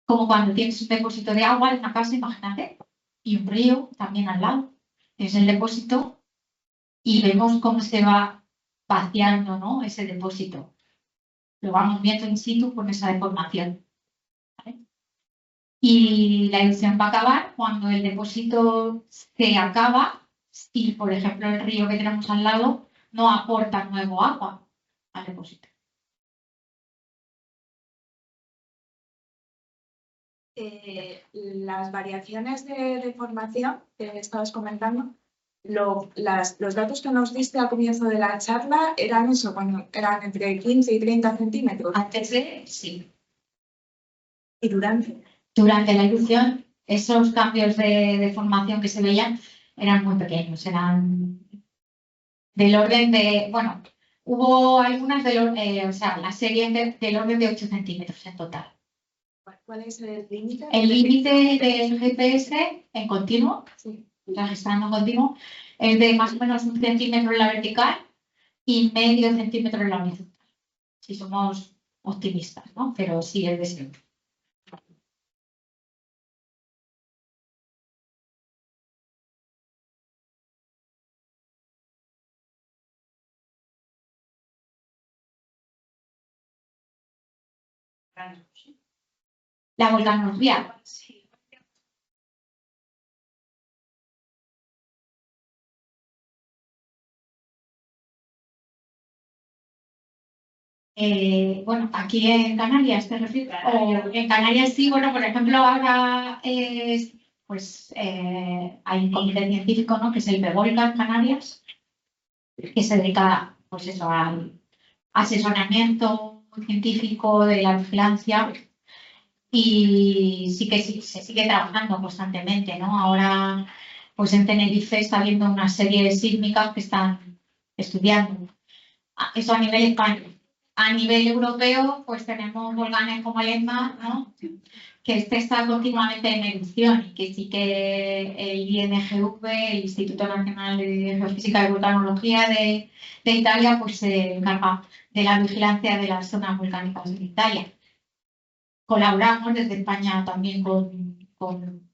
[SPEAKER 2] Como cuando tienes un depósito de agua en una casa, imagínate, y un río también al lado. Tienes el depósito y vemos cómo se va vaciando, ¿no? Ese depósito. Lo vamos viendo in situ con esa deformación. ¿Vale? Y la erupción va a acabar cuando el depósito se acaba y, por ejemplo, el río que tenemos al lado no aporta nuevo agua al depósito.
[SPEAKER 5] Las variaciones de deformación que estabas comentando, los datos que nos diste al comienzo de la charla eran eso, bueno, eran entre 15 y 30 centímetros.
[SPEAKER 2] Antes de, sí.
[SPEAKER 5] ¿Y durante?
[SPEAKER 2] Durante la erupción, esos cambios de deformación que se veían eran muy pequeños, eran del orden de, bueno, hubo algunas o sea, la serie del orden de 8 centímetros en total.
[SPEAKER 5] ¿Cuál es el límite?
[SPEAKER 2] El límite del GPS en continuo,
[SPEAKER 5] Sí.
[SPEAKER 2] registrando en continuo, es de más o menos 1 centímetro en la vertical y medio centímetro en la horizontal. Si somos optimistas, ¿no? Pero sí es de siempre. La volcanología. Bueno, aquí en Canarias, ¿te refieres? O en Canarias sí, bueno, por ejemplo, ahora pues hay un comité científico, ¿no? Que es el PEVOLCA en Canarias, que se dedica, pues eso, al asesoramiento científico de la vigilancia. Y sí que sí, se sigue trabajando constantemente, ¿no? Ahora, pues en Tenerife está habiendo una serie de sísmicas que están estudiando. Eso a nivel español. A nivel europeo, pues tenemos volcanes como el Etna, ¿no? Que está continuamente en erupción y que sí que el INGV, el Instituto Nacional de Geofísica y Volcanología de Italia, pues se encarga de la vigilancia de las zonas volcánicas en Italia. Colaboramos desde España también con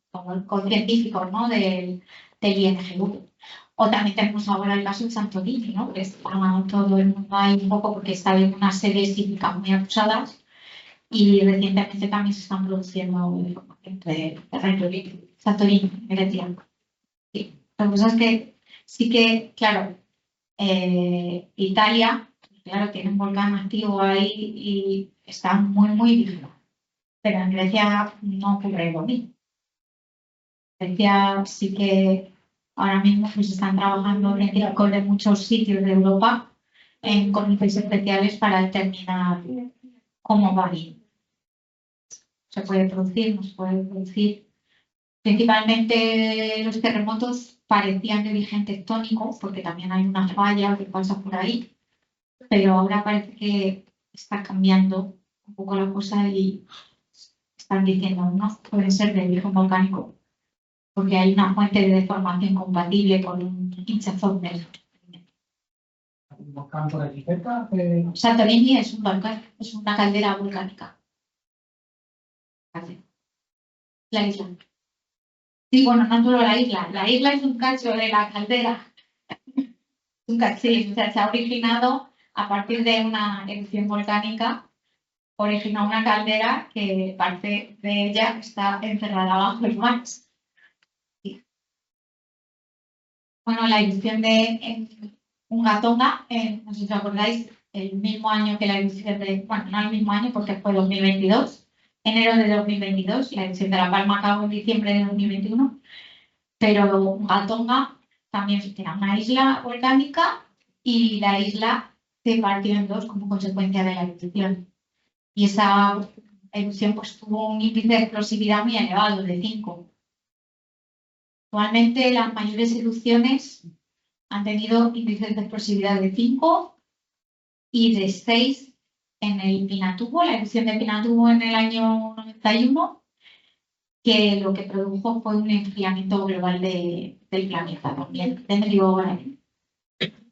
[SPEAKER 2] científicos, ¿no? del INGV. O también tenemos ahora el caso de Santorini, ¿no? Que está todo el mundo ahí un poco porque está en unas series sísmicas muy acusadas y recientemente también se están produciendo entre Santorini, Grecia. Sí. La cosa es que sí que, claro, Italia, claro, tiene un volcán activo ahí y está muy vigilado. Pero en Grecia no ocurre lo mismo. En Grecia sí que ahora mismo pues están trabajando en muchos sitios de Europa en comités especiales para determinar cómo va a ir. Se puede producir, no se puede producir. Principalmente los terremotos parecían de origen tectónico, porque también hay una falla que pasa por ahí, pero ahora parece que está cambiando un poco la cosa y están diciendo, no, puede ser de origen volcánico, porque hay una fuente de deformación compatible con un hinchazón del
[SPEAKER 6] ¿Un volcán por aquí cerca?
[SPEAKER 2] Santorini es un volcán, es una caldera volcánica. La isla. Sí, bueno, no solo la isla es un cacho de la caldera. Un cacho, sí, o sea, se ha originado a partir de una erupción volcánica, originó una caldera que parte de ella está encerrada bajo el mar. Sí. Bueno, la erupción de Ungatonga, no sé si os acordáis, el mismo año que la erupción de, bueno, no el mismo año porque fue 2022, enero de 2022, la erupción de La Palma acabó en diciembre de 2021, pero Ungatonga también era una isla volcánica y la isla se partió en dos como consecuencia de la erupción. Y esa erupción pues tuvo un índice de explosividad muy elevado, de 5. Actualmente las mayores erupciones han tenido índices de explosividad de 5 y de 6 en el Pinatubo, la erupción de Pinatubo en el año 91, que lo que produjo fue un enfriamiento global del planeta también, tendría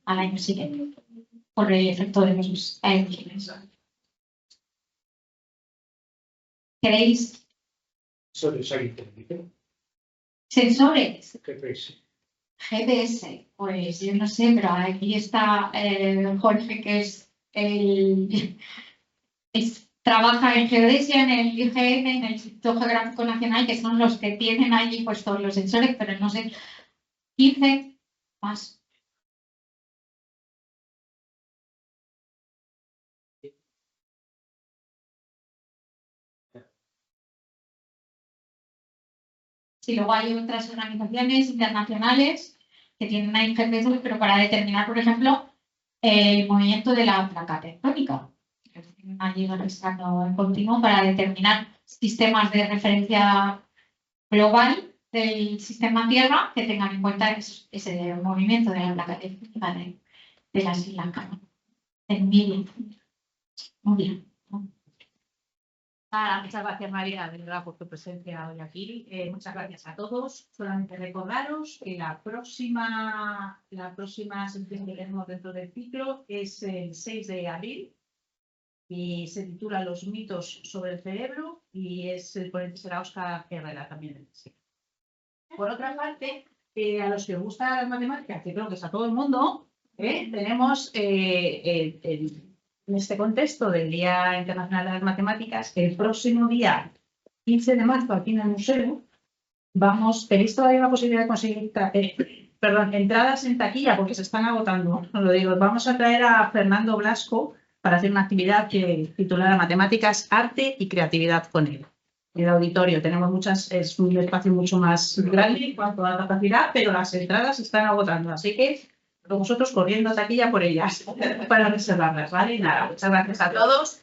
[SPEAKER 2] al año siguiente, por el efecto de los erupciones. ¿Queréis? ¿Sensores? GPS, pues yo no sé, pero aquí está Jorge, que trabaja en geodesia en el IGN, en el Instituto Geográfico Nacional, que son los que tienen allí pues todos los sensores, pero no sé, 15 más. Sí, luego hay otras organizaciones internacionales que tienen ahí GPS, pero para determinar, por ejemplo, el movimiento de la placa tectónica. Allí registrando en continuo para determinar sistemas de referencia global del sistema Tierra que tengan en cuenta ese movimiento de la placa tectónica de las Islas Canarias. Muy bien.
[SPEAKER 1] Muchas gracias, María, de verdad, por tu presencia hoy aquí. Muchas gracias a todos. Solamente recordaros que la próxima sesión que tenemos dentro del ciclo es el 6 de abril y se titula Los mitos sobre el cerebro y el ponente será Óscar Herrera también. Por otra parte, a los que os gustan las matemáticas, que creo que es a todo el mundo, tenemos en este contexto del Día Internacional de las Matemáticas, el próximo día 15 de marzo aquí en el museo, tenéis todavía la posibilidad de conseguir entradas en taquilla porque se están agotando. Os lo digo, vamos a traer a Fernando Blasco para hacer una actividad titulada Matemáticas, Arte y Creatividad con él. En el auditorio tenemos es un espacio mucho más grande en cuanto a la capacidad, pero las entradas se están agotando, así que vosotros corriendo a taquilla por ellas para reservarlas, ¿vale? Nada, muchas gracias a todos.